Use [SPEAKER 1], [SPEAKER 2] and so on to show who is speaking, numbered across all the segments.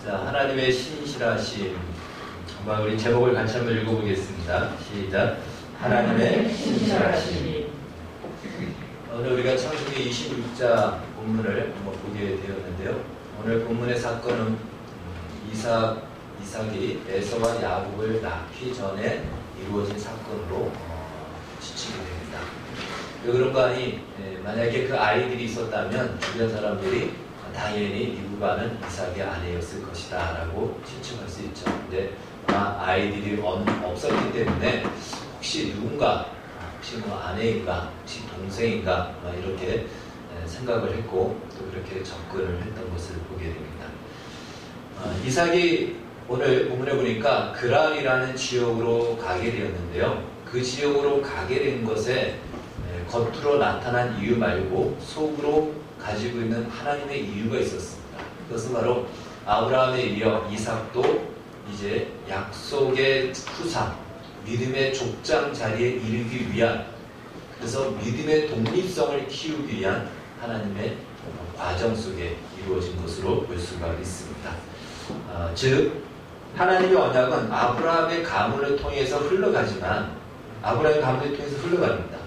[SPEAKER 1] 자, 하나님의 신실하심. 한번 우리 제목을 같이 한번 읽어보겠습니다. 시작. 하나님의 신실하심. 오늘 우리가 창세기 26장 본문을 한번 보게 되었는데요. 오늘 본문의 사건은 이삭이 에서와 야곱을 낳기 전에 이루어진 사건으로 지치게 됩니다. 왜 그런가 하니 만약에 그 아이들이 있었다면 주변 사람들이 당연히 누가는 이삭의 아내였을 것이다 라고 추측할 수 있죠. 근데 아이들이 없었기 때문에 혹시 누군가, 혹시 뭐 아내인가, 혹시 동생인가 이렇게 생각을 했고 또 그렇게 접근을 했던 것을 보게 됩니다. 이삭이 오늘 본문에 보니까 그랄이라는 지역으로 가게 되었는데요. 그 지역으로 가게 된 것에 겉으로 나타난 이유 말고 속으로 가지고 있는 하나님의 이유가 있었습니다. 그것은 바로 아브라함에 이어 이삭도 이제 약속의 후사, 믿음의 족장 자리에 이르기 위한, 그래서 믿음의 독립성을 키우기 위한 하나님의 과정 속에 이루어진 것으로 볼 수가 있습니다. 즉 하나님의 언약은 아브라함의 가문을 통해서 흘러가지만 아브라함의 가문을 통해서 흘러갑니다.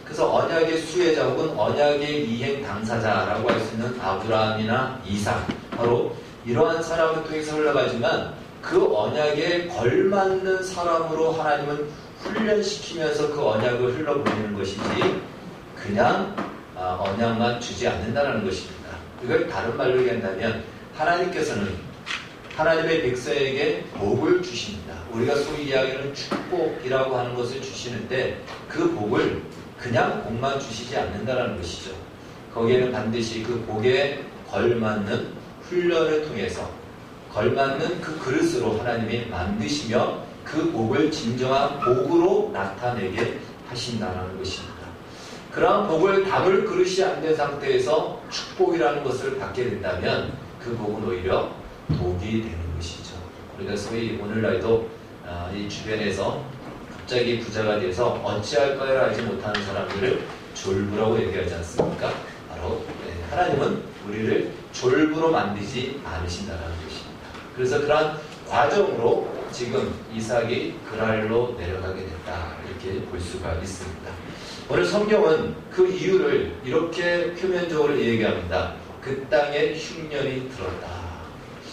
[SPEAKER 1] 그래서 언약의 수혜자 혹은 언약의 이행 당사자라고 할 수 있는 아브라함이나 이삭, 바로 이러한 사람을 통해서 흘러가지만 그 언약에 걸맞는 사람으로 하나님은 훈련시키면서 그 언약을 흘러보내는 것이지 그냥 언약만 주지 않는다는 것입니다. 이걸 다른 말로 얘기한다면 하나님께서는 하나님의 백성에게 복을 주십니다. 우리가 소위 이야기하는 축복이라고 하는 것을 주시는데 그 복을 그냥 복만 주시지 않는다는 것이죠. 거기에는 반드시 그 복에 걸맞는 훈련을 통해서 걸맞는 그 그릇으로 하나님이 만드시며 그 복을 진정한 복으로 나타내게 하신다는 것입니다. 그러한 복을 담을 그릇이 안 된 상태에서 축복이라는 것을 받게 된다면 그 복은 오히려 독이 되는 것이죠. 우리가 소위 오늘날도 이 주변에서 갑자기 부자가 돼서 어찌할까를 알지 못하는 사람들을 졸부라고 얘기하지 않습니까? 바로 하나님은 우리를 졸부로 만들지 않으신다는 것입니다. 그래서 그러한 과정으로 지금 이삭이 그랄로 내려가게 됐다 이렇게 볼 수가 있습니다. 오늘 성경은 그 이유를 이렇게 표면적으로 얘기합니다. 그 땅에 흉년이 들었다.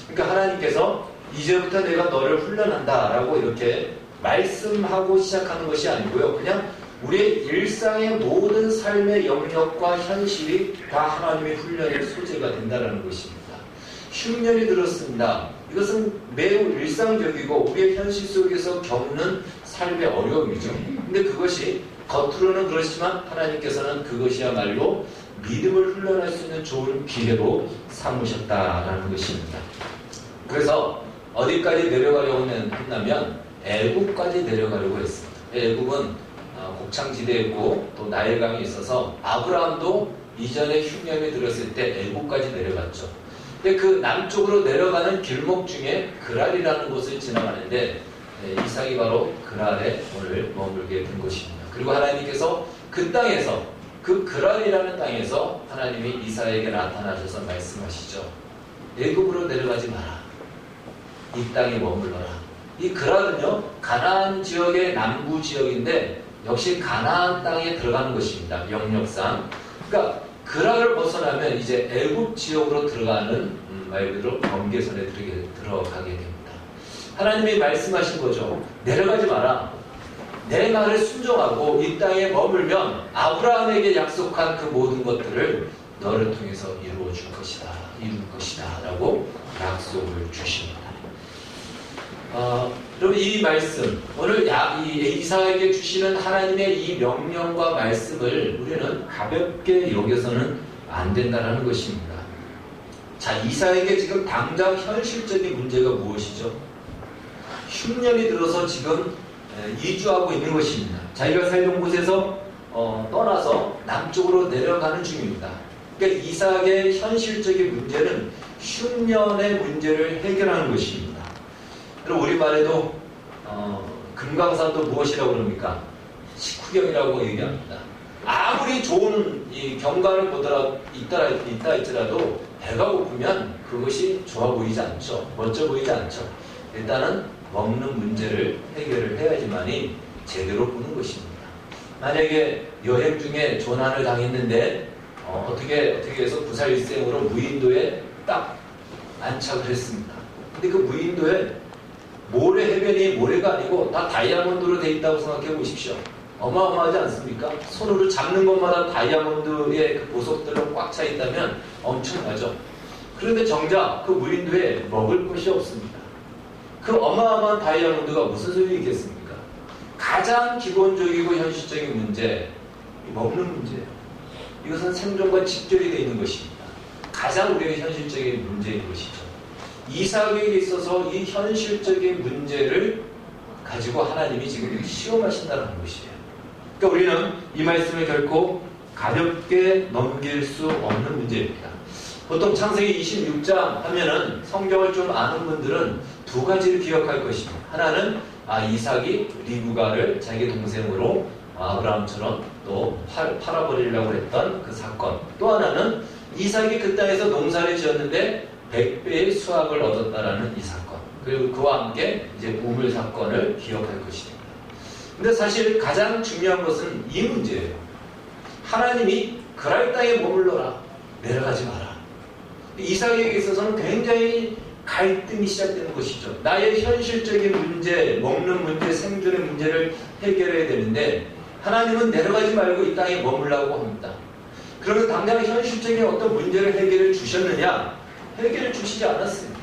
[SPEAKER 1] 그러니까 하나님께서 이제부터 내가 너를 훈련한다 라고 이렇게 말씀하고 시작하는 것이 아니고요. 그냥 우리의 일상의 모든 삶의 영역과 현실이 다 하나님의 훈련의 소재가 된다는 것입니다. 흉년이 들었습니다. 이것은 매우 일상적이고 우리의 현실 속에서 겪는 삶의 어려움이죠. 근데 그것이 겉으로는 그렇지만 하나님께서는 그것이야말로 믿음을 훈련할 수 있는 좋은 기회로 삼으셨다라는 것입니다. 그래서 어디까지 내려가려고 했냐면 애굽까지 내려가려고 했습니다. 애굽은 곡창지대였고 또 나일강이 있어서 아브라함도 이전에 흉년이 들었을 때 애굽까지 내려갔죠. 근데 그 남쪽으로 내려가는 길목 중에 그랄이라는 곳을 지나가는데 이삭이 바로 그랄에 오늘 머물게 된 것입니다. 그리고 하나님께서 그 땅에서 그 그랄이라는 땅에서 하나님이 이삭에게 나타나셔서 말씀하시죠. 애굽으로 내려가지 마라. 이 땅에 머물러라. 이 그랄은요 가나안 지역의 남부 지역인데 역시 가나안 땅에 들어가는 것입니다. 영역상. 그러니까 그랄을 벗어나면 이제 애굽 지역으로 들어가는 말 그대로 경계선에 들어가게 됩니다. 하나님이 말씀하신 거죠. 내려가지 마라. 내 말을 순종하고 이 땅에 머물면 아브라함에게 약속한 그 모든 것들을 너를 통해서 이루어 줄 것이다. 이룰 것이다. 라고 약속을 주십니다. 여러분 이 말씀, 오늘 이삭에게 주시는 하나님의 이 명령과 말씀을 우리는 가볍게 여겨서는 안 된다는 것입니다. 자, 이삭에게 지금 당장 현실적인 문제가 무엇이죠? 흉년이 들어서 지금 이주하고 있는 것입니다. 자기가 살던 곳에서 떠나서 남쪽으로 내려가는 중입니다. 그러니까 이삭의 현실적인 문제는 흉년의 문제를 해결하는 것입니다. 그럼 우리말에도 금강산도 무엇이라고 그럽니까? 식후경이라고 얘기합니다. 아무리 좋은 이 경관을 보더라도 있다 할지라도 배가 고프면 그것이 좋아 보이지 않죠. 멋져 보이지 않죠. 일단은 먹는 문제를 해결을 해야지만이 제대로 보는 것입니다. 만약에 여행 중에 조난을 당했는데 어떻게 해서 부살일생으로 무인도에 딱 안착을 했습니다. 근데 그 무인도에 모래 해변이 모래가 아니고 다 다이아몬드로 돼 있다고 생각해 보십시오. 어마어마하지 않습니까? 손으로 잡는 것마다 다이아몬드의 그 보석들로 꽉 차 있다면 엄청나죠. 그런데 정작 그 무인도에 먹을 것이 없습니다. 그 어마어마한 다이아몬드가 무슨 소용이 있겠습니까? 가장 기본적이고 현실적인 문제, 먹는 문제예요. 이것은 생존과 직결이 되어 있는 것입니다. 가장 우리의 현실적인 문제인 것이죠. 이삭에게 있어서 이 현실적인 문제를 가지고 하나님이 지금 시험하신다는 것이에요. 그러니까 우리는 이 말씀을 결코 가볍게 넘길 수 없는 문제입니다. 보통 창세기 26장 하면은 성경을 좀 아는 분들은 두 가지를 기억할 것입니다. 하나는 이삭이 리브가를 자기 동생으로 아브라함처럼 또 팔아버리려고 했던 그 사건. 또 하나는 이삭이 그 땅에서 농사를 지었는데 100배의 수확을 얻었다라는 이 사건. 그리고 그와 함께 이제 우물 사건을 기억할 것입니다. 근데 사실 가장 중요한 것은 이 문제예요. 하나님이 그랄 땅에 머물러라. 내려가지 마라. 이삭에게 있어서는 굉장히 갈등이 시작되는 것이죠. 나의 현실적인 문제, 먹는 문제, 생존의 문제를 해결해야 되는데 하나님은 내려가지 말고 이 땅에 머물라고 합니다. 그러면 당장 현실적인 어떤 문제를 해결해 주셨느냐? 해결해 주시지 않았습니다.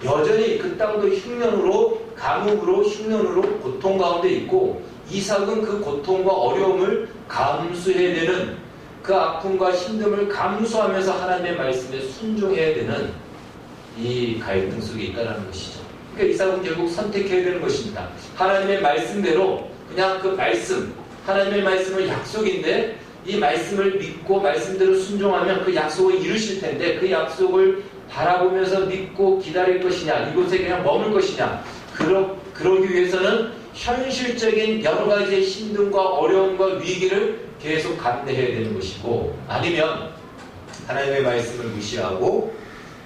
[SPEAKER 1] 여전히 그 땅도 흉년으로, 감옥으로, 흉년으로 고통 가운데 있고 이삭은 그 고통과 어려움을 감수해야 되는, 그 아픔과 힘듦을 감수하면서 하나님의 말씀에 순종해야 되는 이 갈등 속에 있다는 것이죠. 그러니까 이삭은 결국 선택해야 되는 것입니다. 하나님의 말씀대로 그냥 그 말씀, 하나님의 말씀은 약속인데 이 말씀을 믿고 말씀대로 순종하면 그 약속을 이루실 텐데 그 약속을 바라보면서 믿고 기다릴 것이냐, 이곳에 그냥 머물 것이냐, 그러기 위해서는 현실적인 여러 가지의 힘듦과 어려움과 위기를 계속 감내해야 되는 것이고, 아니면 하나님의 말씀을 무시하고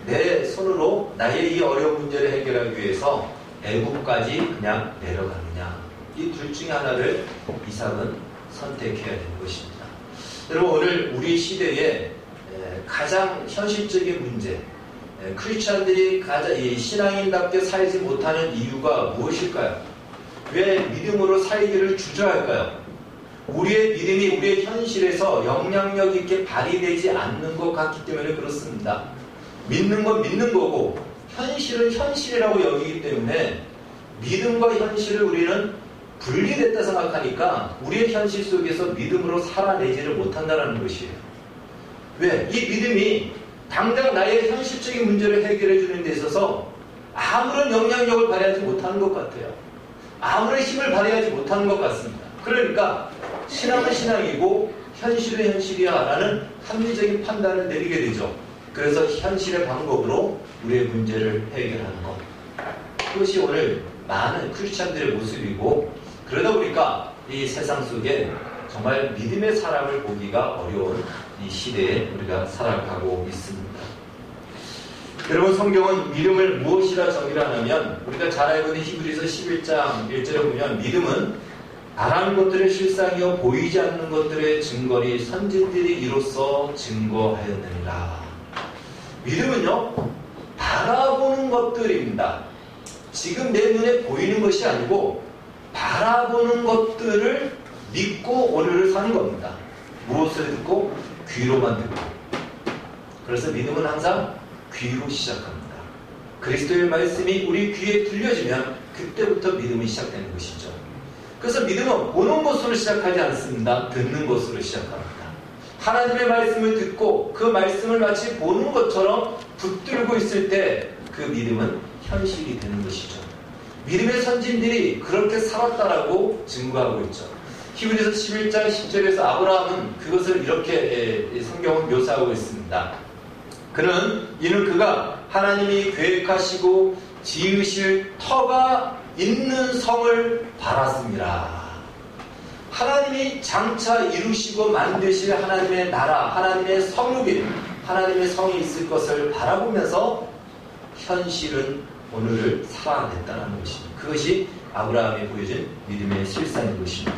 [SPEAKER 1] 내 손으로 나의 이 어려운 문제를 해결하기 위해서 애국까지 그냥 내려가느냐, 이 둘 중에 하나를 이삭은 선택해야 되는 것입니다. 여러분, 오늘 우리 시대에 가장 현실적인 문제, 크리스찬들이 가장 신앙인답게 살지 못하는 이유가 무엇일까요? 왜 믿음으로 살기를 주저할까요? 우리의 믿음이 우리의 현실에서 영향력 있게 발휘되지 않는 것 같기 때문에 그렇습니다. 믿는 건 믿는 거고 현실은 현실이라고 여기기 때문에 믿음과 현실을 우리는 분리됐다 생각하니까 우리의 현실 속에서 믿음으로 살아내지를 못한다는 것이에요. 왜? 이 믿음이 당장 나의 현실적인 문제를 해결해 주는 데 있어서 아무런 영향력을 발휘하지 못하는 것 같아요. 아무런 힘을 발휘하지 못하는 것 같습니다. 그러니까 신앙은 신앙이고 현실은 현실이야 라는 합리적인 판단을 내리게 되죠. 그래서 현실의 방법으로 우리의 문제를 해결하는 것, 그것이 오늘 많은 크리스찬들의 모습이고, 그러다 보니까 이 세상 속에 정말 믿음의 사람을 보기가 어려운 이 시대에 우리가 살아가고 있습니다. 여러분, 성경은 믿음을 무엇이라 정의하냐면 우리가 잘 알고 있는 히브리서 11장 1절에 보면 믿음은 바라는 것들의 실상이요 보이지 않는 것들의 증거니 선진들이 이로써 증거하였느니라. 믿음은요, 바라보는 것들입니다. 지금 내 눈에 보이는 것이 아니고 바라보는 것들을 믿고 오늘을 사는 겁니다. 무엇을 듣고? 귀로만 듣고. 그래서 믿음은 항상 귀로 시작합니다. 그리스도의 말씀이 우리 귀에 들려지면 그때부터 믿음이 시작되는 것이죠. 그래서 믿음은 보는 것으로 시작하지 않습니다. 듣는 것으로 시작합니다. 하나님의 말씀을 듣고 그 말씀을 마치 보는 것처럼 붙들고 있을 때 그 믿음은 현실이 되는 것이죠. 믿음의 선진들이 그렇게 살았다라고 증거하고 있죠. 히브리서 11장 10절에서 아브라함은 그것을 이렇게 성경은 묘사하고 있습니다. 이는 그가 하나님이 계획하시고 지으실 터가 있는 성을 바랐습니다. 하나님이 장차 이루시고 만드실 하나님의 나라, 하나님의 성읍인, 하나님의 성이 있을 것을 바라보면서 현실은 오늘을 살아냈다는 것입니다. 그것이 아브라함이 보여준 믿음의 실상인 것입니다.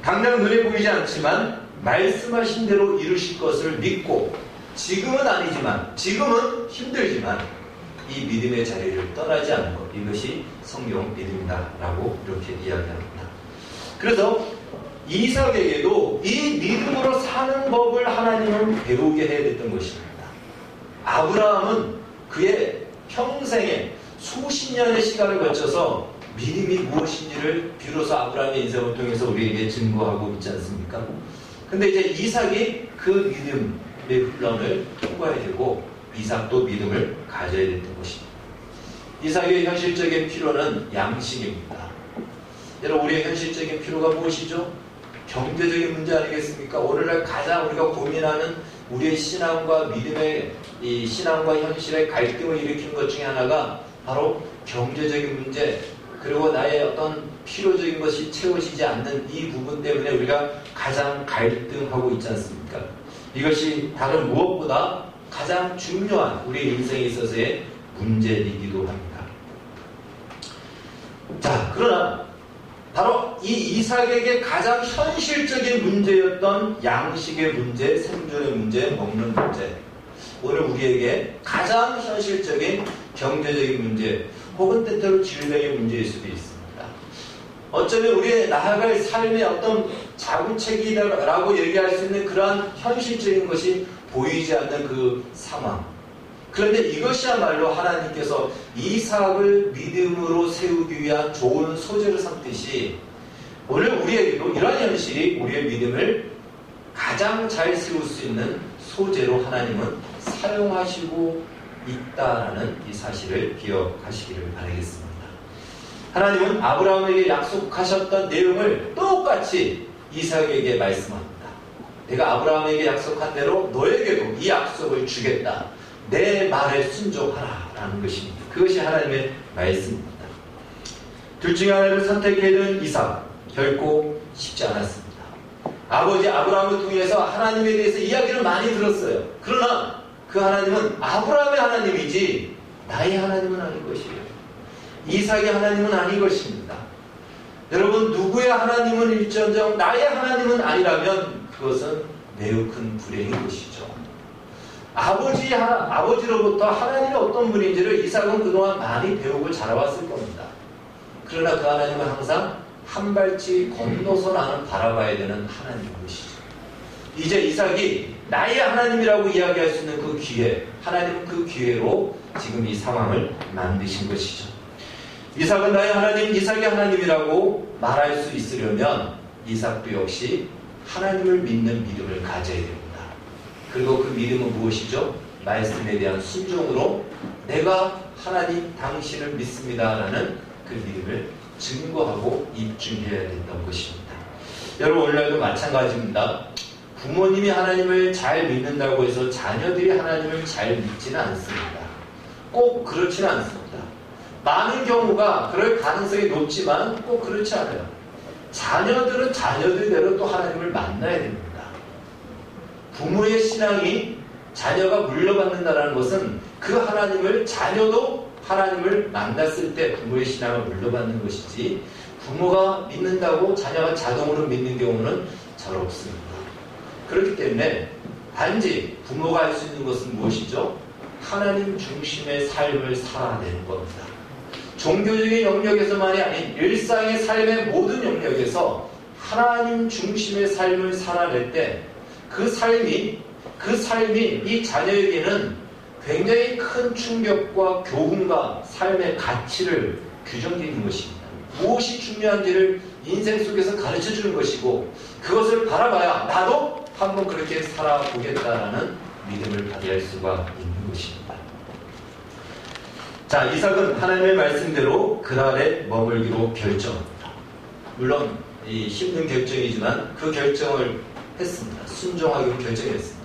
[SPEAKER 1] 당장 눈에 보이지 않지만 말씀하신 대로 이루실 것을 믿고 지금은 아니지만, 지금은 힘들지만 이 믿음의 자리를 떠나지 않는 것, 이것이 성경 믿음이다라고 이렇게 이야기합니다. 그래서 이삭에게도 이 믿음으로 사는 법을 하나님은 배우게 해야 됐던 것입니다. 아브라함은 그의 평생에 수십 년의 시간을 거쳐서 믿음이 무엇인지를 비로소 아브라함의 인생을 통해서 우리에게 증거하고 있지 않습니까? 근데 이제 이삭이 그 믿음의 훈련을 통과해야 되고 이삭도 믿음을 가져야 됐던 것입니다. 이삭의 현실적인 필요는 양식입니다. 여러분, 우리의 현실적인 필요가 무엇이죠? 경제적인 문제 아니겠습니까? 오늘날 가장 우리가 고민하는 우리의 신앙과 믿음의 이 신앙과 현실의 갈등을 일으키는 것 중에 하나가 바로 경제적인 문제, 그리고 나의 어떤 필요적인 것이 채워지지 않는 이 부분 때문에 우리가 가장 갈등하고 있지 않습니까? 이것이 다른 무엇보다 가장 중요한 우리 인생에 있어서의 문제이기도 합니다. 자, 그러나 바로 이 이삭에게 가장 현실적인 문제였던 양식의 문제, 생존의 문제, 먹는 문제, 오늘 우리에게 가장 현실적인 경제적인 문제 혹은 때때로 질병의 문제일 수도 있습니다. 어쩌면 우리의 나아갈 삶의 어떤 자구책이라고 얘기할 수 있는 그러한 현실적인 것이 보이지 않는 그 상황. 그런데 이것이야말로 하나님께서 이삭을 믿음으로 세우기 위한 좋은 소재로 삼듯이 오늘 우리에게도 이러한 현실이 우리의 믿음을 가장 잘 세울 수 있는 소재로 하나님은 사용하시고 있다라는 이 사실을 기억하시기를 바라겠습니다. 하나님은 아브라함에게 약속하셨던 내용을 똑같이 이삭에게 말씀합니다. 내가 아브라함에게 약속한 대로 너에게도 이 약속을 주겠다. 내 말에 순종하라 라는 것입니다. 그것이 하나님의 말씀입니다. 둘 중에 하나를 선택해야 되는 이삭, 결코 쉽지 않았습니다. 아버지 아브라함을 통해서 하나님에 대해서 이야기를 많이 들었어요. 그러나 그 하나님은 아브라함의 하나님이지 나의 하나님은 아닌 것이에요. 이삭의 하나님은 아닌 것입니다. 여러분, 누구의 하나님은 일전정 나의 하나님은 아니라면 그것은 매우 큰 불행인 것이죠. 아버지로부터 하나님이 어떤 분인지를 이삭은 그동안 많이 배우고 자라왔을 겁니다. 그러나 그 하나님은 항상 한 발씩 건너서 나는 바라봐야 되는 하나님인 것이죠. 이제 이삭이 나의 하나님이라고 이야기할 수 있는 그 기회, 하나님은 그 기회로 지금 이 상황을 만드신 것이죠. 이삭은 나의 하나님, 이삭의 하나님이라고 말할 수 있으려면 이삭도 역시 하나님을 믿는 믿음을 가져야 됩니다. 그리고 그 믿음은 무엇이죠? 말씀에 대한 순종으로 내가 하나님 당신을 믿습니다라는 그 믿음을 증거하고 입증해야 된다는 것입니다. 여러분, 오늘날도 마찬가지입니다. 부모님이 하나님을 잘 믿는다고 해서 자녀들이 하나님을 잘 믿지는 않습니다. 꼭 그렇지는 않습니다. 많은 경우가 그럴 가능성이 높지만 꼭 그렇지 않아요. 자녀들은 자녀들대로 또 하나님을 만나야 됩니다. 부모의 신앙이 자녀가 물려받는다는 것은 그 하나님을, 자녀도 하나님을 만났을 때 부모의 신앙을 물려받는 것이지, 부모가 믿는다고 자녀가 자동으로 믿는 경우는 잘 없습니다. 그렇기 때문에 단지 부모가 할 수 있는 것은 무엇이죠? 하나님 중심의 삶을 살아내는 겁니다. 종교적인 영역에서만이 아닌 일상의 삶의 모든 영역에서 하나님 중심의 삶을 살아낼 때 그 삶이 이 자녀에게는 굉장히 큰 충격과 교훈과 삶의 가치를 규정짓는 것입니다. 무엇이 중요한지를 인생 속에서 가르쳐주는 것이고, 그것을 바라봐야 나도 한번 그렇게 살아보겠다라는 믿음을 발휘할 수가 있는 것입니다. 자, 이삭은 하나님의 말씀대로 그랄에 머물기로 결정합니다. 물론 이 힘든 결정이지만 그 결정을 했습니다. 순종하기로 결정했습니다.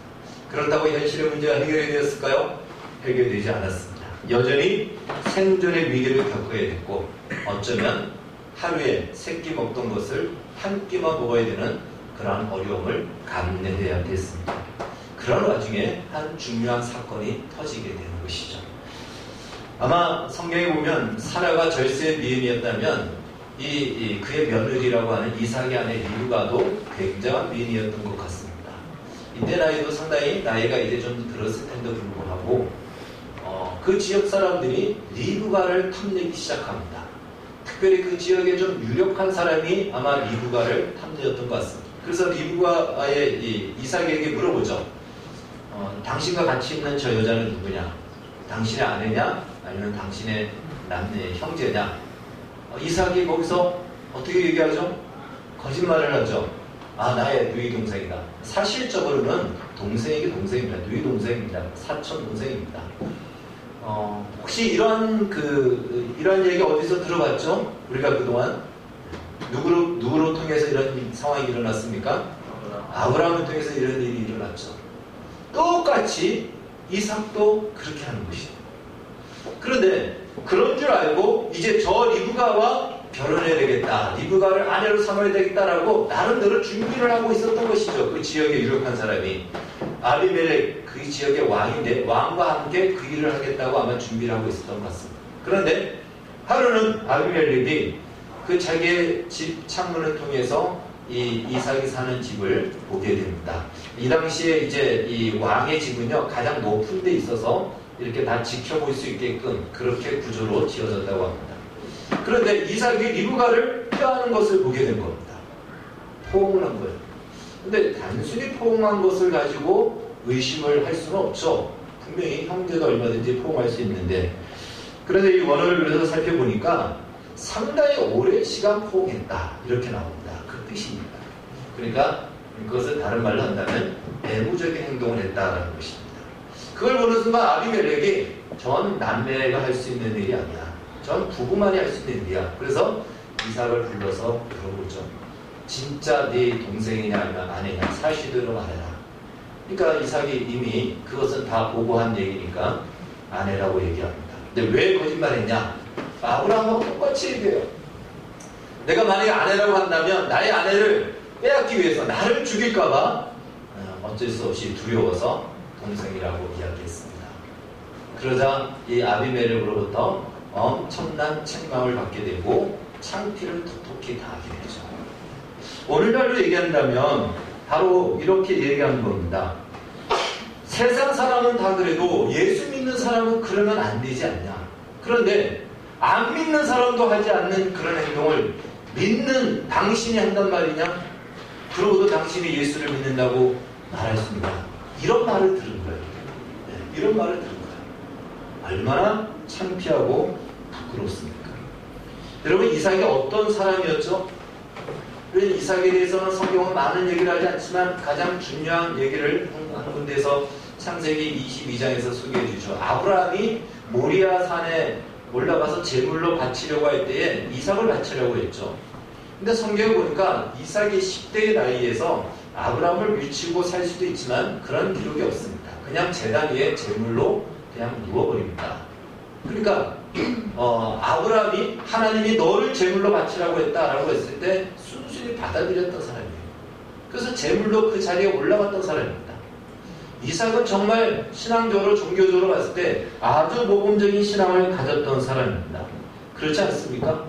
[SPEAKER 1] 그렇다고 현실의 문제가 해결이 되었을까요? 해결되지 않았습니다. 여전히 생존의 위기를 겪어야 됐고, 어쩌면 하루에 3끼 먹던 것을 한 끼만 먹어야 되는 그러한 어려움을 감내해야 됐습니다. 그런 와중에 한 중요한 사건이 터지게 되는 것이죠. 아마 성경에 보면 사라가 절세의 미인이었다면 그의 며느리라고 하는 이삭의 아내 리브가도 굉장한 미인이었던 것 같습니다. 이때 나이도 상당히 나이가 이제 좀 들었을 텐데 불구하고 그 지역 사람들이 리브가를 탐내기 시작합니다. 특별히 그 지역에 좀 유력한 사람이 아마 리브가를 탐내었던 것 같습니다. 그래서 리브가의 이삭에게 물어보죠. 당신과 같이 있는 저 여자는 누구냐? 당신의 아내냐? 아니면 당신의 남의 형제냐? 이삭이 거기서 어떻게 얘기하죠? 거짓말을 하죠. 나의 누이 동생이다. 사실적으로는 동생에게 동생입니다. 누이 동생입니다. 사촌 동생입니다. 혹시 이런 얘기 어디서 들어봤죠? 우리가 그동안 누구로 통해서 이런 상황이 일어났습니까? 아브라함을 통해서 이런 일이 일어났죠. 똑같이 이삭도 그렇게 하는 것이죠. 그런데 그런 줄 알고 이제 저 리브가와 결혼해야 되겠다, 리브가를 아내로 삼아야 되겠다라고 나름대로 준비를 하고 있었던 것이죠. 그 지역에 유력한 사람이 아비멜렉, 그 지역의 왕인데 왕과 함께 그 일을 하겠다고 아마 준비를 하고 있었던 것 같습니다. 그런데 하루는 아비멜렉이 그 자기의 집 창문을 통해서 이삭이 사는 집을 보게 됩니다. 이 당시에 이제 이 왕의 집은요, 가장 높은 데 있어서 이렇게 다 지켜볼 수 있게끔 그렇게 구조로 지어졌다고 합니다. 그런데 이삭이 리브가를 뼈하는 것을 보게 된 겁니다. 포옹을 한 거예요. 근데 단순히 포옹한 것을 가지고 의심을 할 수는 없죠. 분명히 형제도 얼마든지 포옹할 수 있는데. 그런데 이 원어를 그래서 살펴보니까 상당히 오랜 시간 포옹했다, 이렇게 나옵니다. 그 뜻입니다. 그러니까 그것을 다른 말로 한다면 애무적인 행동을 했다라는 것입니다. 그걸 보는 순간 아비멜렉이 전 남매가 할 수 있는 일이 아니야, 전 부부만이 할 수 있는 일이야. 그래서 이삭을 불러서 물어보죠. 진짜 네 동생이냐 아니면 아내냐, 사실대로 말해라. 그러니까 이삭이 이미 그것은 다 보고한 얘기니까 아내라고 얘기합니다. 근데 왜 거짓말했냐? 아브라함하고 똑같이 얘기해요. 내가 만약에 아내라고 한다면 나의 아내를 빼앗기 위해서 나를 죽일까봐 어쩔 수 없이 두려워서 동생이라고 이야기했습니다. 그러자 이 아비멜렉으로부터 엄청난 책망을 받게 되고 창피를 톡톡히 당하게 되죠. 오늘날로 얘기한다면 바로 이렇게 얘기하는 겁니다. 세상 사람은 다 그래도 예수 믿는 사람은 그러면 안 되지 않냐. 그런데 안 믿는 사람도 하지 않는 그런 행동을 믿는 당신이 한단 말이냐? 그러고도 당신이 예수를 믿는다고 말할 수 있냐? 이런 말을 들은 거예요. 네, 이런 말을 들은 거예요. 얼마나 창피하고 부끄럽습니까? 여러분, 이삭이 어떤 사람이었죠? 이삭에 대해서는 성경은 많은 얘기를 하지 않지만 가장 중요한 얘기를 한 군데에서 창세기 22장에서 소개해 주죠. 아브라함이 모리아 산에 올라가서 제물로 바치려고 할 때에 이삭을 바치려고 했죠. 근데 성경에 보니까 이삭이 10대의 나이에서 아브라함을 밀치고 살 수도 있지만 그런 기록이 없습니다. 그냥 제단 위에 제물로 그냥 누워버립니다. 그러니까 아브라함이 하나님이 너를 제물로 바치라고 했다라고 했을 때 순순히 받아들였던 사람이에요. 그래서 제물로 그 자리에 올라갔던 사람입니다. 이삭은 정말 신앙적으로 종교적으로 봤을 때 아주 모범적인 신앙을 가졌던 사람입니다. 그렇지 않습니까?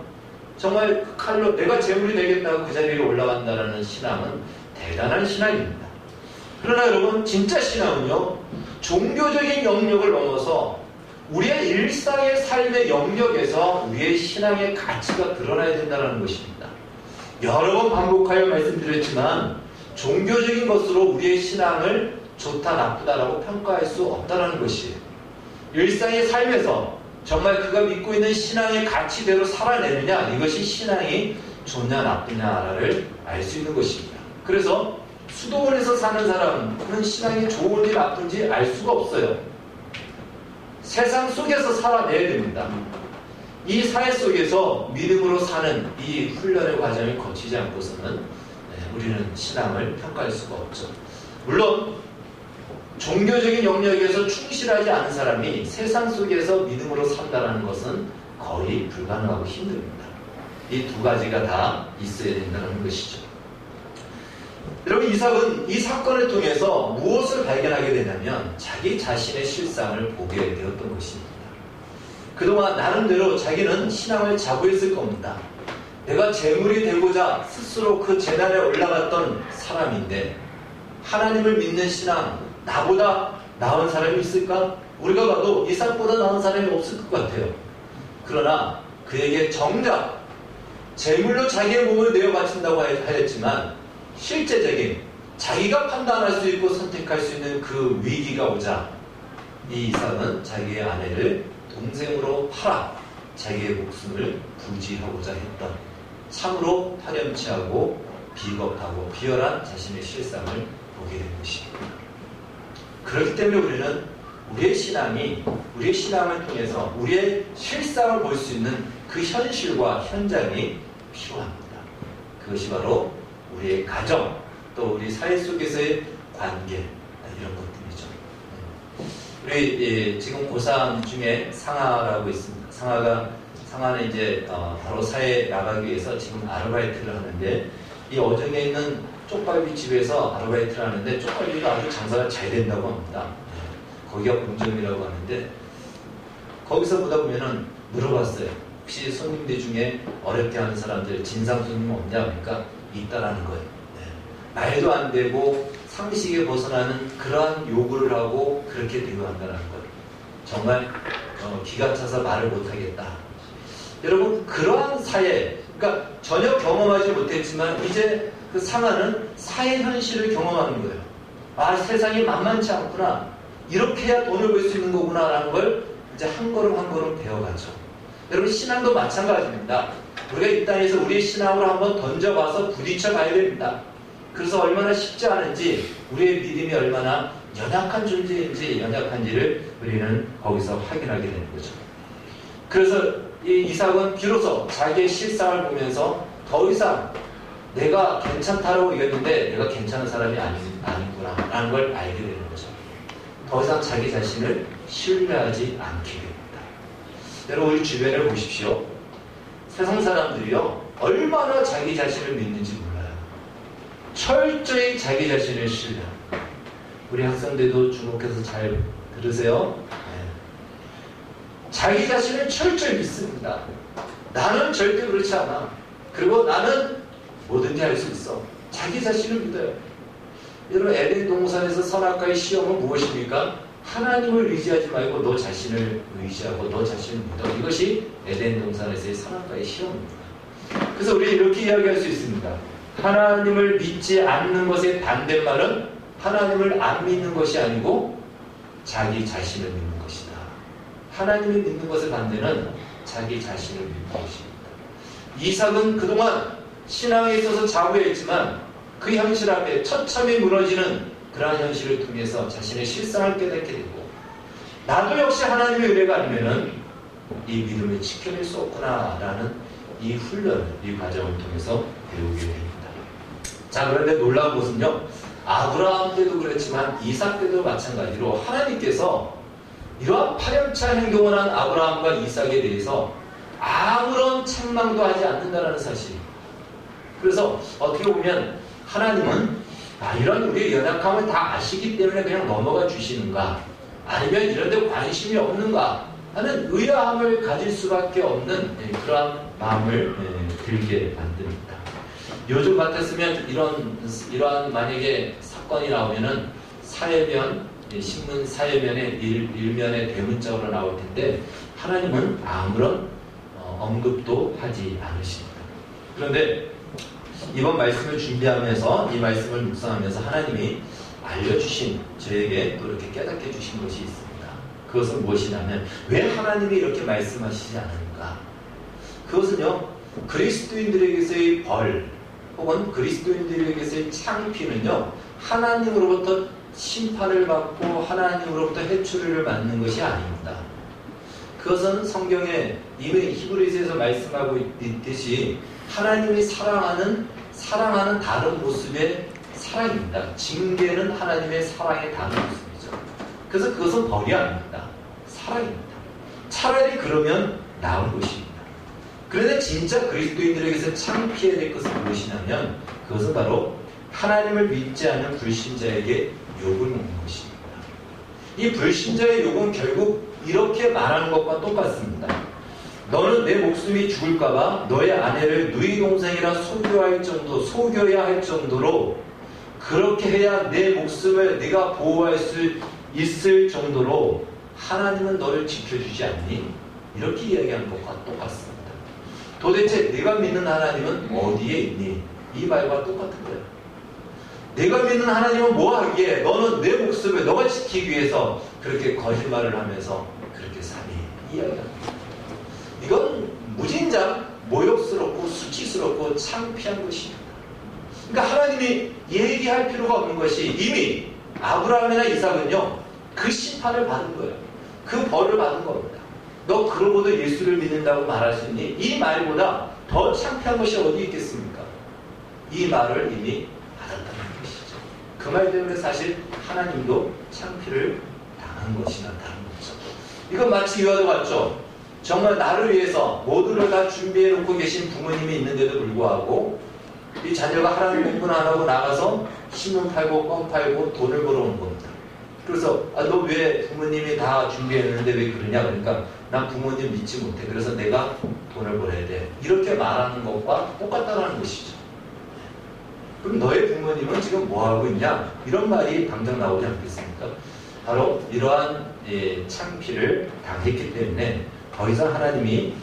[SPEAKER 1] 정말 칼로 내가 제물이 되겠다고 그 자리에 올라간다는 신앙은 대단한 신앙입니다. 그러나 여러분, 진짜 신앙은요, 종교적인 영역을 넘어서 우리의 일상의 삶의 영역에서 우리의 신앙의 가치가 드러나야 된다는 것입니다. 여러 번 반복하여 말씀드렸지만 종교적인 것으로 우리의 신앙을 좋다 나쁘다라고 평가할 수 없다는 것이에요. 일상의 삶에서 정말 그가 믿고 있는 신앙의 가치대로 살아내느냐, 이것이 신앙이 좋냐 나쁘냐를 알 수 있는 것입니다. 그래서 수도원에서 사는 사람은 신앙이 좋은지 나쁜지 알 수가 없어요. 세상 속에서 살아내야 됩니다. 이 사회 속에서 믿음으로 사는 이 훈련의 과정을 거치지 않고서는 우리는 신앙을 평가할 수가 없죠. 물론 종교적인 영역에서 충실하지 않은 사람이 세상 속에서 믿음으로 산다는 것은 거의 불가능하고 힘듭니다. 이 두 가지가 다 있어야 된다는 것이죠. 여러분, 이삭은 이 사건을 통해서 무엇을 발견하게 되냐면 자기 자신의 실상을 보게 되었던 것입니다. 그동안 나름대로 자기는 신앙을 자부했을 겁니다. 내가 재물이 되고자 스스로 그 제단에 올라갔던 사람인데 하나님을 믿는 신앙, 나보다 나은 사람이 있을까? 우리가 봐도 이삭보다 나은 사람이 없을 것 같아요. 그러나 그에게 정작 재물로 자기의 몸을 내어 바친다고 하였지만 실제적인 자기가 판단할 수 있고 선택할 수 있는 그 위기가 오자 이 이삭은 자기의 아내를 동생으로 팔아 자기의 목숨을 부지하고자 했던 참으로 파렴치하고 비겁하고 비열한 자신의 실상을 보게 된 것입니다. 그렇기 때문에 우리는 우리의 신앙을 통해서 우리의 실상을 볼 수 있는 그 현실과 현장이 필요합니다. 그것이 바로 우리의 가정, 또 우리 사회 속에서의 관계, 이런 것들이죠. 우리 지금 고3 중에 상아라고 있습니다. 상아는 이제 바로 사회에 나가기 위해서 지금 아르바이트를 하는데, 이 어정에 있는 쪽갈비 집에서 아르바이트를 하는데 쪽갈비가 아주 장사가 잘 된다고 합니다. 거기가 본점이라고 하는데, 거기서 보다 보면은 물어봤어요. 혹시 손님들 중에 어렵게 하는 사람들 진상 손님 없냐? 그러니까 있다라는 거예요. 말도 안 되고 상식에 벗어나는 그러한 요구를 하고 그렇게 대우한다는 거예요. 정말 기가 차서 말을 못하겠다. 여러분, 그러한 사회, 그러니까 전혀 경험하지 못했지만 이제 그 상아는 사회 현실을 경험하는 거예요. 아, 세상이 만만치 않구나. 이렇게 해야 돈을 벌 수 있는 거구나 라는 걸 이제 한 걸음 한 걸음 배워가죠. 여러분, 신앙도 마찬가지입니다. 우리가 이 땅에서 우리의 신앙으로 한번 던져봐서 부딪혀 봐야 됩니다. 그래서 얼마나 쉽지 않은지, 우리의 믿음이 얼마나 연약한 존재인지 연약한지를 우리는 거기서 확인하게 되는 거죠. 그래서 이 이삭은 비로소 자기의 실상을 보면서 더 이상 내가 괜찮다라고 얘기했는데 내가 괜찮은 사람이 아니구나 라는 걸 알게 되는 거죠. 더 이상 자기 자신을 신뢰하지 않게 됩니다. 여러분, 우리 주변을 보십시오. 세상 사람들이요, 얼마나 자기 자신을 믿는지 몰라요. 철저히 자기 자신을 신뢰합니다. 우리 학생들도 주목해서 잘 들으세요. 자기 자신을 철저히 믿습니다. 나는 절대 그렇지 않아. 그리고 나는 뭐든지 할 수 있어. 자기 자신을 믿어요. 여러분, 에덴 동산에서 선악과의 시험은 무엇입니까? 하나님을 의지하지 말고 너 자신을 의지하고 너 자신을 믿어. 이것이 에덴 동산에서의 선악과의 시험입니다. 그래서 우리 이렇게 이야기할 수 있습니다. 하나님을 믿지 않는 것의 반대말은 하나님을 안 믿는 것이 아니고 자기 자신을 믿는 것이다. 하나님을 믿는 것의 반대는 자기 자신을 믿는 것입니다. 이삭은 그동안 신앙에 있어서 자부했지만 그 현실 앞에 처참히 무너지는 그러한 현실을 통해서 자신의 실상을 깨닫게 되고, 나도 역시 하나님의 은혜가 아니면은 이 믿음을 지켜낼 수 없구나라는 이 훈련을, 이 과정을 통해서 배우게 됩니다. 자, 그런데 놀라운 것은요, 아브라함 때도 그랬지만 이삭 때도 마찬가지로 하나님께서 이러한 파렴치한 행동을 한 아브라함과 이삭에 대해서 아무런 책망도 하지 않는다는 사실입니다. 그래서 어떻게 보면 하나님은 이런 우리의 연약함을 다 아시기 때문에 그냥 넘어가 주시는가, 아니면 이런 데 관심이 없는가 하는 의아함을 가질 수밖에 없는 그러한 마음을 들게 만듭니다. 요즘 같았으면 이러한 만약에 사건이 나오면은 사회면, 신문 사회면에 일면에 대문짝으로 나올 텐데 하나님은 아무런 언급도 하지 않으십니다. 그런데 이번 말씀을 준비하면서, 이 말씀을 묵상하면서 하나님이 알려주신, 저에게 또 이렇게 깨닫게 주신 것이 있습니다. 그것은 무엇이냐면, 왜 하나님이 이렇게 말씀하시지 않은가? 그것은요, 그리스도인들에게서의 벌 혹은 그리스도인들에게서의 창피는요, 하나님으로부터 심판을 받고 하나님으로부터 해초리를 맞는 것이 아닙니다. 그것은 성경에 이미 히브리서에서 말씀하고 있듯이 하나님이 사랑하는 다른 모습의 사랑입니다. 징계는 하나님의 사랑의 다른 모습이죠. 그래서 그것은 벌이 아닙니다. 사랑입니다. 차라리 그러면 나은 것입니다. 그런데 진짜 그리스도인들에게서 창피해야 될 것은 무엇이냐면, 그것은 바로 하나님을 믿지 않는 불신자에게 욕을 먹는 것입니다. 이 불신자의 욕은 결국 이렇게 말하는 것과 똑같습니다. 너는 내 목숨이 죽을까봐 너의 아내를 누이 동생이라 속여야 할 정도로 그렇게 해야 내 목숨을 네가 보호할 수 있을 정도로 하나님은 너를 지켜주지 않니? 이렇게 이야기하는 것과 똑같습니다. 도대체 네가 믿는 하나님은 어디에 있니? 이 말과 똑같은 거예요. 내가 믿는 하나님은 뭐 하기에 너는 내 목숨을 너가 지키기 위해서 그렇게 거짓말을 하면서 그렇게 사니? 이야기합니다. 이건 무진장 모욕스럽고 수치스럽고 창피한 것입니다. 그러니까 하나님이 얘기할 필요가 없는 것이 이미 아브라함이나 이삭은요 그 심판을 받은 거예요. 그 벌을 받은 겁니다. 너 그러고도 예수를 믿는다고 말할 수 있니? 이 말보다 더 창피한 것이 어디 있겠습니까? 이 말을 이미 받았다는 것이죠. 그 말 때문에 사실 하나님도 창피를 당한 것이나 다른 거죠. 이건 마치 이와도 같죠. 정말 나를 위해서 모두를 다 준비해 놓고 계신 부모님이 있는데도 불구하고 이 자녀가 하나님 공부는 안 하고 나가서 신문 팔고 껌 팔고 돈을 벌어오는 겁니다. 그래서 너 왜 부모님이 다 준비했는데 왜 그러냐? 그러니까 난 부모님 믿지 못해. 그래서 내가 돈을 벌어야 돼. 이렇게 말하는 것과 똑같다는 것이죠. 그럼 너의 부모님은 지금 뭐하고 있냐? 이런 말이 당장 나오지 않겠습니까? 바로 이러한 창피를 당했기 때문에 더 이상 하나님이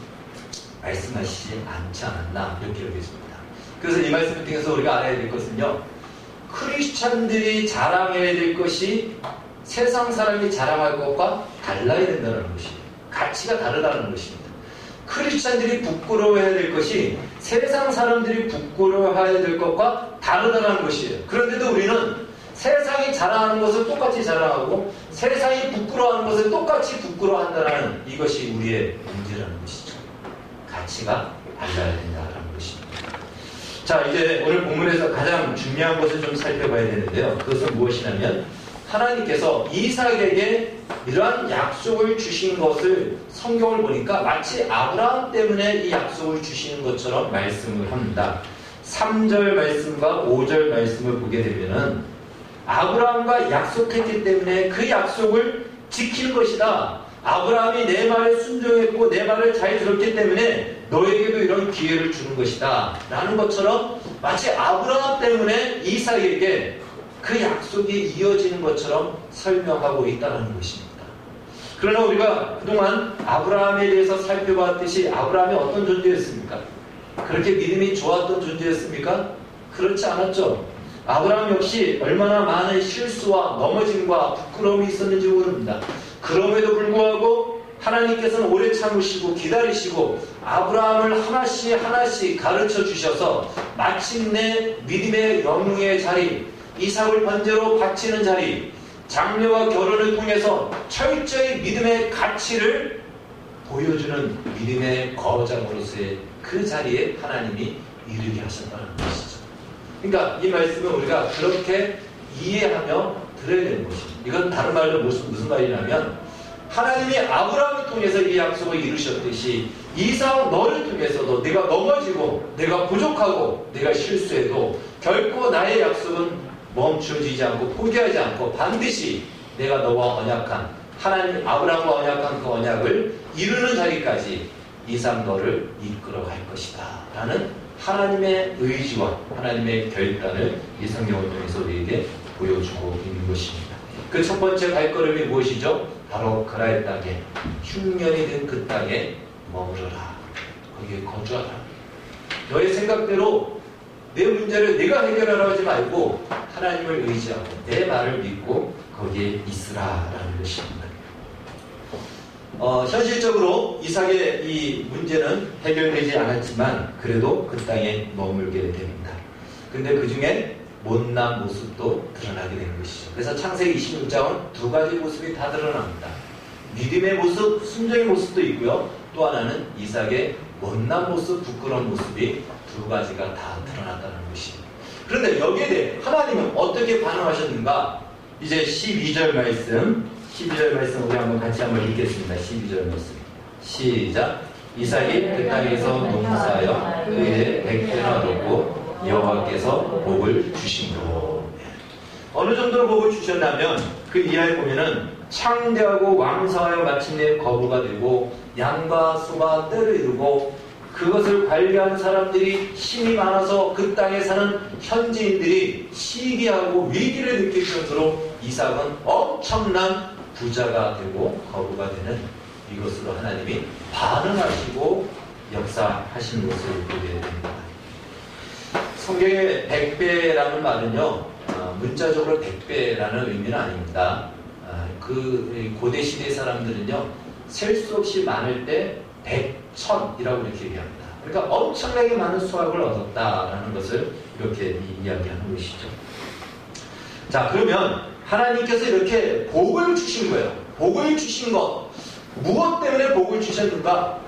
[SPEAKER 1] 말씀하시지 않지 않았나 이렇게 여기십니다. 그래서 이 말씀을 통해서 우리가 알아야 될 것은요, 크리스찬들이 자랑해야 될 것이 세상 사람이 자랑할 것과 달라야 된다는 것입니다. 가치가 다르다는 것입니다. 크리스찬들이 부끄러워해야 될 것이 세상 사람들이 부끄러워해야 될 것과 다르다는 것이에요. 그런데도 우리는 세상이 자랑하는 것을 똑같이 자랑하고 세상이 부끄러워하는 것을 똑같이 부끄러워한다는 이것이 우리의 문제라는 것이죠. 가치가 달라야 된다는 것입니다. 자, 이제 오늘 본문에서 가장 중요한 것을 좀 살펴봐야 되는데요. 그것은 무엇이냐면 하나님께서 이삭에게 이러한 약속을 주신 것을 성경을 보니까 마치 아브라함 때문에 이 약속을 주시는 것처럼 말씀을 합니다. 3절 말씀과 5절 말씀을 보게 되면은 아브라함과 약속했기 때문에 그 약속을 지킬 것이다. 아브라함이 내 말에 순종했고 내 말을 잘 들었기 때문에 너에게도 이런 기회를 주는 것이다 라는 것처럼 마치 아브라함 때문에 이삭에게 그 약속이 이어지는 것처럼 설명하고 있다는 것입니다. 그러나 우리가 그동안 아브라함에 대해서 살펴봤듯이 아브라함이 어떤 존재였습니까? 그렇게 믿음이 좋았던 존재였습니까? 그렇지 않았죠. 아브라함 역시 얼마나 많은 실수와 넘어짐과 부끄러움이 있었는지 모릅니다. 그럼에도 불구하고 하나님께서는 오래 참으시고 기다리시고 아브라함을 하나씩 하나씩 가르쳐 주셔서 마침내 믿음의 영웅의 자리, 이삭을 번제로 바치는 자리, 장녀와 결혼을 통해서 철저히 믿음의 가치를 보여주는 믿음의 거장으로서의 그 자리에 하나님이 이르게 하셨다는 것이죠. 그러니까 이 말씀을 우리가 그렇게 이해하며 들어야 되는 것입니다. 이건 다른 말로 무슨 말이냐면 하나님이 아브라함을 통해서 이 약속을 이루셨듯이 이삭 너를 통해서도 내가 넘어지고 내가 부족하고 내가 실수해도 결코 나의 약속은 멈춰지지 않고 포기하지 않고 반드시 내가 너와 언약한 하나님 아브라함과 언약한 그 언약을 이루는 자리까지 이삭 너를 이끌어 갈 것이다 라는 하나님의 의지와 하나님의 결단을 이 성경을 통해서 우리에게 보여주고 있는 것입니다. 그 첫 번째 발걸음이 무엇이죠? 바로 그랄 땅에 흉년이 된 그 땅에 머무르라. 거기에 거주하라. 너의 생각대로 내 문제를 내가 해결하라 하지 말고 하나님을 의지하고 내 말을 믿고 거기에 있으라라는 것입니다. 현실적으로 이삭의 이 문제는 해결되지 않았지만 그래도 그 땅에 머물게 됩니다. 근데 그 중에 못난 모습도 드러나게 되는 것이죠. 그래서 창세기 26장은 두 가지 모습이 다 드러납니다. 믿음의 모습, 순종의 모습도 있고요. 또 하나는 이삭의 못난 모습, 부끄러운 모습이 두 가지가 다 드러났다는 것입니다. 그런데 여기에 대해 하나님은 어떻게 반응하셨는가? 이제 12절 말씀 우리 한번 같이 한번 읽겠습니다. 12절 말씀 시작. 이삭이 그 땅에서 농사하여 그의 100배나 얻었고 여호와께서 복을 주심으로. 어느 정도로 복을 주셨냐면 그 이하에 보면은 창대하고 왕성하여 마침내 거부가 되고 양과 소가 떼를 이루고 그것을 관리하는 사람들이 힘이 많아서 그 땅에 사는 현지인들이 시기하고 위기를 느낄 정도로 이삭은 엄청난 부자가 되고 거부가 되는 이것으로 하나님이 반응하시고 역사하신 것을 보게 됩니다. 성경의 100배라는 말은요, 문자적으로 100배라는 의미는 아닙니다. 그 고대 시대 사람들은요, 셀 수 없이 많을 때 100천이라고 이렇게 얘기합니다. 그러니까 엄청나게 많은 수확을 얻었다라는 것을 이렇게 이야기하는 것이죠. 자, 그러면 하나님께서 이렇게 복을 주신 거예요. 복을 주신 것. 무엇 때문에 복을 주셨는가?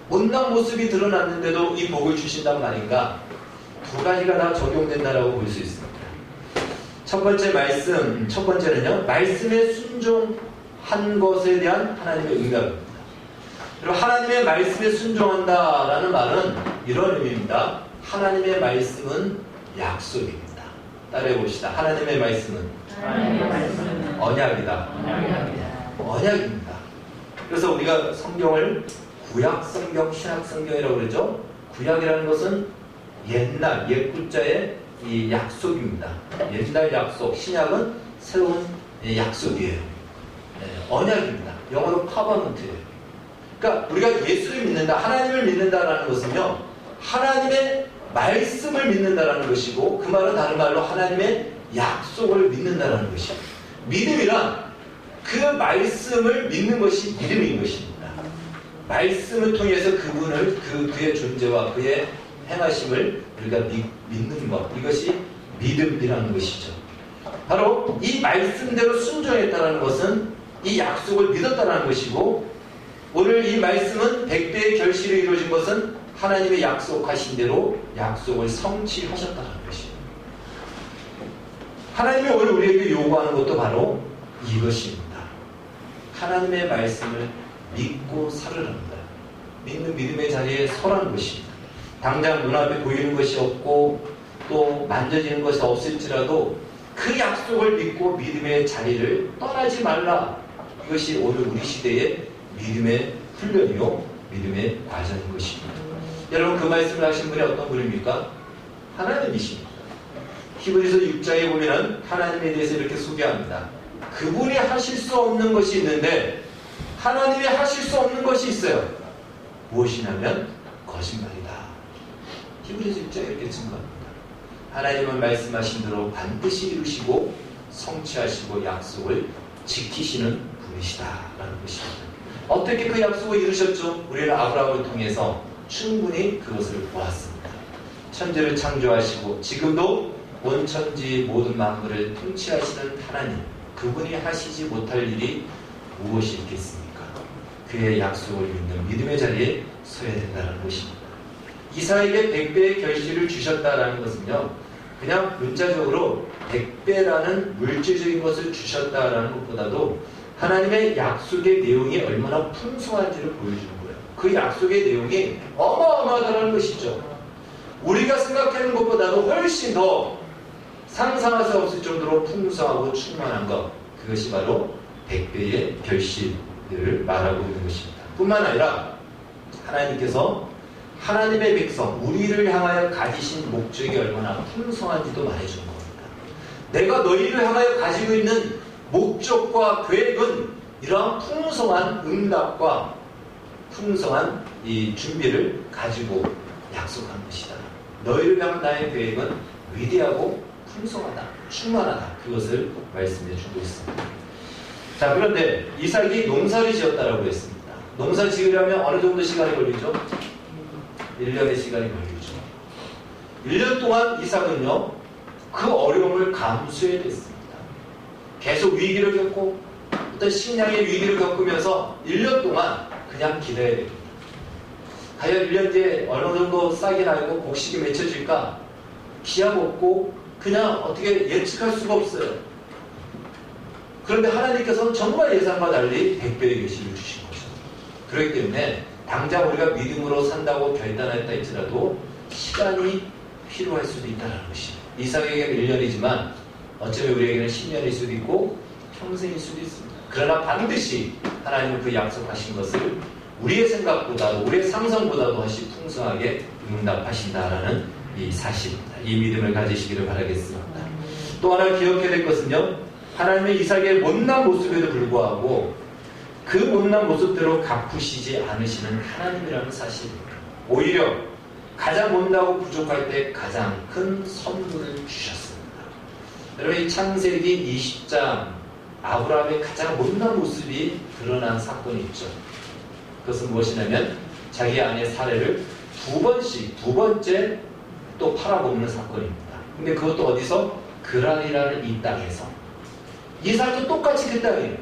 [SPEAKER 1] 못난 모습이 드러났는데도 이 복을 주신단 말인가? 두 가지가 다 적용된다라고 볼 수 있습니다. 첫 번째는요, 말씀에 순종한 것에 대한 하나님의 응답입니다. 그리고 하나님의 말씀에 순종한다라는 말은 이런 의미입니다. 하나님의 말씀은 약속입니다. 따라해 봅시다. 하나님의 말씀은 언약이다. 언약입니다. 그래서 우리가 성경을 구약 성경, 신약 성경이라고 그러죠. 구약이라는 것은 옛날, 옛구자의 이 약속입니다. 옛날 약속, 신약은 새로운 약속이에요. 언약입니다. 영어로 커버넌트예요. 그러니까 우리가 예수를 믿는다, 하나님을 믿는다라는 것은요, 하나님의 말씀을 믿는다라는 것이고, 그 말은 다른 말로 하나님의 약속을 믿는다라는 것이에요. 믿음이란 그 말씀을 믿는 것이 믿음인 것입니다. 말씀을 통해서 그분을, 그의 존재와 그의 행하심을 우리가 믿는 것, 이것이 믿음이라는 것이죠. 바로 이 말씀대로 순종했다는 것은 이 약속을 믿었다는 것이고, 오늘 이 말씀은 100배의 결실이 이루어진 것은 하나님의 약속하신 대로 약속을 성취하셨다는 것이에요. 하나님이 오늘 우리에게 요구하는 것도 바로 이것입니다. 하나님의 말씀을 믿고 살으라는 거예요. 믿는 믿음의 자리에 서라는 것입니다. 당장 눈앞에 보이는 것이 없고 또 만져지는 것이 없을지라도 그 약속을 믿고 믿음의 자리를 떠나지 말라. 이것이 오늘 우리 시대의 믿음의 훈련이요, 믿음의 과정인 것입니다. 여러분, 그 말씀을 하신 분이 어떤 분입니까? 하나님이십니다. 히브리서 6장에 보면 하나님에 대해서 이렇게 소개합니다. 그분이 하실 수 없는 것이 있는데 하나님이 하실 수 없는 것이 있어요. 무엇이냐면 거짓말이다. 히브리서 6장에 이렇게 증거합니다. 하나님은 말씀하신 대로 반드시 이루시고 성취하시고 약속을 지키시는 분이시다라는 것입니다. 어떻게 그 약속을 이루셨죠? 우리는 아브라함을 통해서 충분히 그것을 보았습니다. 천지를 창조하시고 지금도 온 천지 모든 만물을 통치하시는 하나님, 그분이 하시지 못할 일이 무엇이 있겠습니까? 그의 약속을 믿는 믿음의 자리에 서야 된다는 것입니다. 이삭에게 100배의 결실을 주셨다라는 것은요, 그냥 문자적으로 100배라는 물질적인 것을 주셨다라는 것보다도 하나님의 약속의 내용이 얼마나 풍성한지를 보여주는 거예요. 그 약속의 내용이 어마어마하다는 것이죠. 우리가 생각하는 것보다도 훨씬 더 상상할 수 없을 정도로 풍성하고 충만한 것, 그것이 바로 100배의 결실을 말하고 있는 것입니다. 뿐만 아니라 하나님께서 하나님의 백성, 우리를 향하여 가지신 목적이 얼마나 풍성한지도 말해주는 겁니다. 내가 너희를 향하여 가지고 있는 목적과 계획은 이러한 풍성한 응답과 풍성한 이 준비를 가지고 약속한 것이다. 너희를 향한 나의 계획은 위대하고 풍성하다, 충만하다. 그것을 말씀해 주고 있습니다. 자, 그런데 이삭이 농사를 지었다라고 했습니다. 농사 지으려면 어느 정도 시간이 걸리죠? 1년의 시간이 걸리죠. 1년 동안 이삭은요, 그 어려움을 감수해야 됐습니다. 계속 위기를 겪고 어떤 식량의 위기를 겪으면서 1년 동안 그냥 기다려야 됩니다. 과연 1년 뒤에 어느 정도 싹이 나고 곡식이 맺혀질까? 기약 없고 그냥 어떻게 예측할 수가 없어요. 그런데 하나님께서는 정말 예상과 달리 100배의 계시를 주신 거죠. 그렇기 때문에 당장 우리가 믿음으로 산다고 결단했다 할지라도 시간이 필요할 수도 있다는 것입니다. 이삭에게는 1년이지만 어쩌면 우리에게는 10년일 수도 있고 평생일 수도 있습니다. 그러나 반드시 하나님은 그 약속하신 것을 우리의 생각보다도 우리의 상상보다도 훨씬 풍성하게 응답하신다라는 이 사실입니다. 이 믿음을 가지시기를 바라겠습니다. 또 하나 기억해야 될 것은요, 하나님의 이삭의 못난 모습에도 불구하고 그 못난 모습대로 갚으시지 않으시는 하나님이라는 사실입니다. 오히려 가장 못나고 부족할 때 가장 큰 선물을 주셨습니다. 여러분, 이 창세기 20장 아브라함의 가장 못난 모습이 드러난 사건이 있죠. 그것은 무엇이냐면 자기 아내 사례를 두 번째 또 팔아먹는 사건입니다. 근데 그것도 어디서? 그랄이라는 이 땅에서. 이삭도 똑같이 그 땅이에요.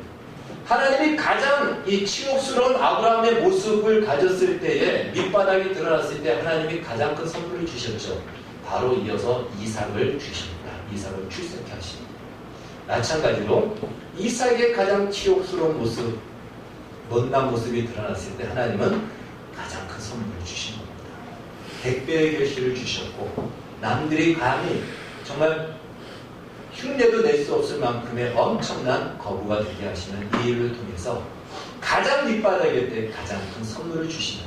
[SPEAKER 1] 하나님이 가장 이 치욕스러운 아브라함의 모습을 가졌을 때에, 밑바닥이 드러났을 때 하나님이 가장 큰 선물을 주셨죠. 바로 이어서 이삭을 주십니다. 이삭을 출생케 하십니다. 마찬가지로 이삭의 가장 치욕스러운 모습, 못난 모습이 드러났을 때 하나님은 가장 큰 선물을 주신 겁니다. 100배의 결실을 주셨고, 남들이 감히 정말 흉내도 낼 수 없을 만큼의 엄청난 거부가 되게 하시는 이 일을 통해서 가장 밑바닥일 때 가장 큰 선물을 주시는,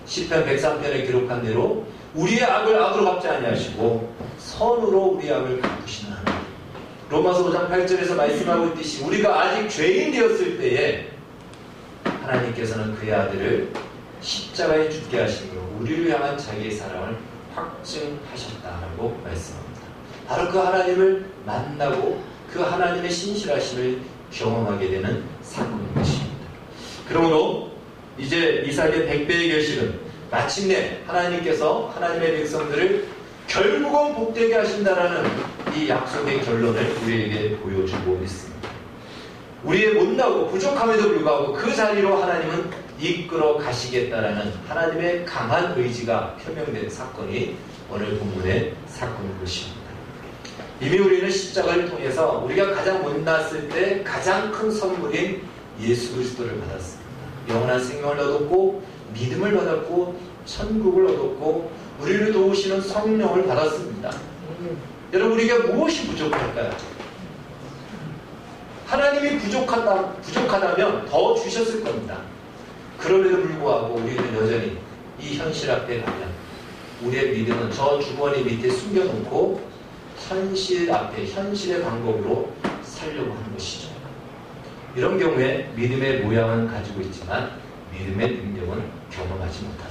[SPEAKER 1] 시편 103편에 기록한 대로 우리의 악을 악으로 갚지 아니하시고 선으로 우리의 악을 갚으시는 하나님. 로마서 5장 8절에서 말씀하고 있듯이 우리가 아직 죄인 되었을 때에 하나님께서는 그의 아들을 십자가에 죽게 하심으로 우리를 향한 자기의 사랑을 확증하셨다라고 말씀합니다. 바로 그 하나님을 만나고 그 하나님의 신실하심을 경험하게 되는 사건인 것입니다. 그러므로 이제 이삭의 100배의 결실은 마침내 하나님께서 하나님의 백성들을 결국은 복되게 하신다라는 이 약속의 결론을 우리에게 보여주고 있습니다. 우리의 못나고 부족함에도 불구하고 그 자리로 하나님은 이끌어 가시겠다라는 하나님의 강한 의지가 표명된 사건이 오늘 본문의 사건인 것입니다. 이미 우리는 십자가를 통해서 우리가 가장 못났을 때 가장 큰 선물인 예수 그리스도를 받았습니다. 영원한 생명을 얻었고 믿음을 받았고 천국을 얻었고 우리를 도우시는 성령을 받았습니다. 여러분, 우리가 무엇이 부족할까요? 하나님이 부족하다면 더 주셨을 겁니다. 그럼에도 불구하고 우리는 여전히 이 현실 앞에 가면 우리의 믿음은 저 주머니 밑에 숨겨놓고 현실 앞에 현실의 방법으로 살려고 하는 것이죠. 이런 경우에 믿음의 모양은 가지고 있지만 믿음의 능력은 경험하지 못합니다.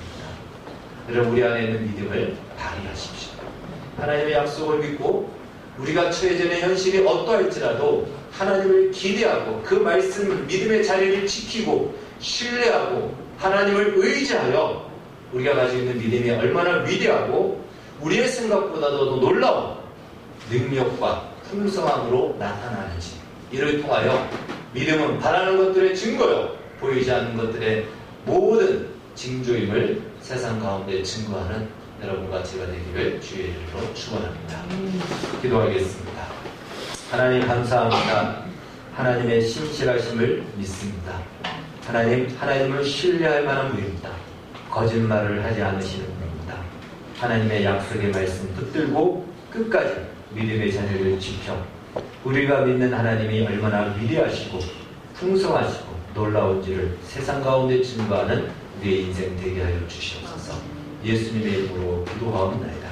[SPEAKER 1] 여러분, 우리 안에 있는 믿음을 발휘하십시오. 하나님의 약속을 믿고 우리가 처해져 있는 현실이 어떠할지라도 하나님을 기대하고 그 말씀, 믿음의 자리를 지키고 신뢰하고 하나님을 의지하여 우리가 가지고 있는 믿음이 얼마나 위대하고 우리의 생각보다도 더 놀라운 능력과 풍성함으로 나타나는지, 이를 통하여 믿음은 바라는 것들의 증거요 보이지 않는 것들의 모든 징조임을 세상 가운데 증거하는 여러분과 제가 되기를 주의 이름으로 축원합니다. 기도하겠습니다. 하나님 감사합니다. 하나님의 신실하심을 믿습니다. 하나님을 신뢰할 만한 분입니다. 거짓말을 하지 않으시는 분입니다. 하나님의 약속의 말씀 붙들고 끝까지 믿음의 자리를 지켜 우리가 믿는 하나님이 얼마나 위대하시고 풍성하시고 놀라운지를 세상 가운데 증거하는 우리의 인생 되게 하여 주시옵소서. 예수님의 이름으로 기도하옵나이다.